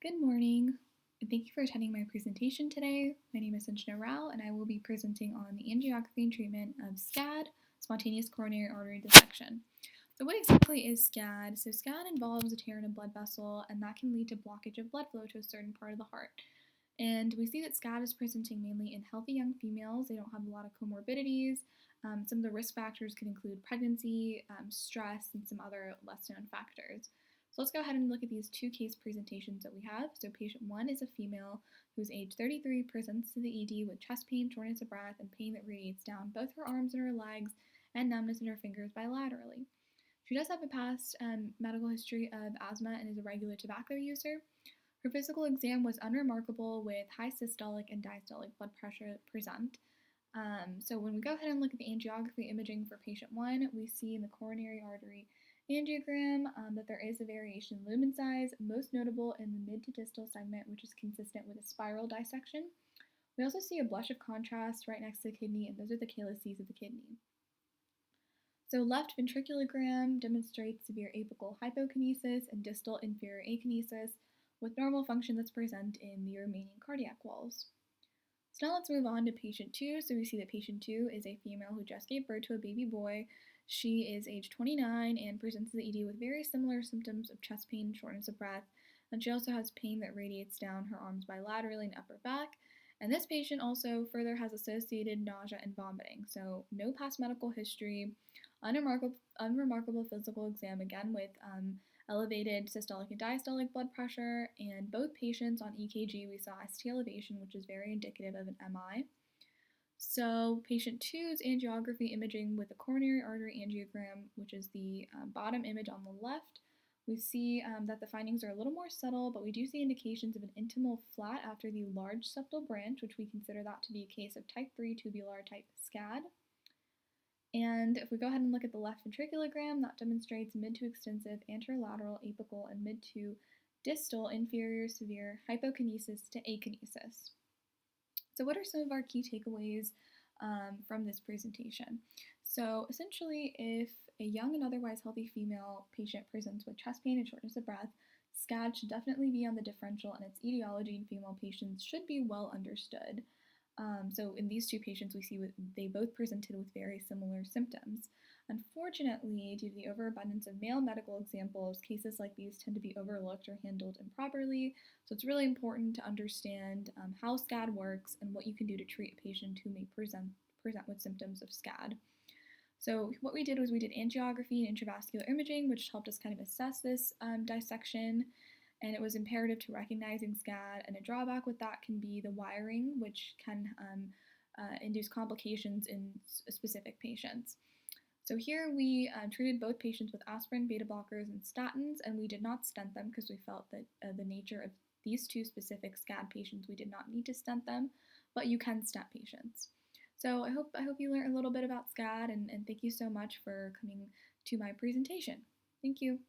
Good morning, and thank you for attending my presentation today. My name is Sanjana Rao, and I will be presenting on the angiography and treatment of SCAD, spontaneous coronary artery dissection. So what exactly is SCAD? So SCAD involves a tear in a blood vessel, and that can lead to blockage of blood flow to a certain part of the heart. And we see that SCAD is presenting mainly in healthy young females. They don't have a lot of comorbidities. Some of the risk factors can include pregnancy, stress, and some other less known factors. So let's go ahead and look at these two case presentations that we have. So patient 1 is a female who's age 33, presents to the ED with chest pain, shortness of breath, and pain that radiates down both her arms and her legs, and numbness in her fingers bilaterally. She does have a past medical history of asthma and is a regular tobacco user. Her physical exam was unremarkable with high systolic and diastolic blood pressure present. So when we go ahead and look at the angiography imaging for patient 1, we see in the coronary artery angiogram that there is a variation in lumen size, most notable in the mid to distal segment, which is consistent with a spiral dissection. We also see a blush of contrast right next to the kidney, and those are the calyces of the kidney. So left ventriculogram demonstrates severe apical hypokinesis and distal inferior akinesis with normal function that's present in the remaining cardiac walls. So now let's move on to patient 2. So we see that patient 2 is a female who just gave birth to a baby boy. She is age 29 and presents to the ED with very similar symptoms of chest pain, shortness of breath, and she also has pain that radiates down her arms bilaterally and upper back. And this patient also further has associated nausea and vomiting. So no past medical history, unremarkable physical exam again with elevated systolic and diastolic blood pressure, and both patients on EKG we saw ST elevation, which is very indicative of an MI. So patient 2's angiography imaging with the coronary artery angiogram, which is the bottom image on the left, we see that the findings are a little more subtle, but we do see indications of an intimal flat after the large septal branch, which we consider that to be a case of type 3 tubular type SCAD. And if we go ahead and look at the left ventriculogram, that demonstrates mid to extensive anterolateral apical and mid to distal inferior severe hypokinesis to akinesis. So what are some of our key takeaways from this presentation? So essentially, if a young and otherwise healthy female patient presents with chest pain and shortness of breath, SCAD should definitely be on the differential, and its etiology in female patients should be well understood. So in these two patients, we see they both presented with very similar symptoms. Unfortunately, due to the overabundance of male medical examples, cases like these tend to be overlooked or handled improperly. So it's really important to understand how SCAD works and what you can do to treat a patient who may present with symptoms of SCAD. So what we did was we did angiography and intravascular imaging, which helped us kind of assess this dissection. And it was imperative to recognizing SCAD, and a drawback with that can be the wiring, which can induce complications in specific patients. So here we treated both patients with aspirin, beta blockers, and statins, and we did not stent them because we felt that the nature of these two specific SCAD patients, we did not need to stent them, but you can stent patients. So I hope you learned a little bit about SCAD, and thank you so much for coming to my presentation. Thank you.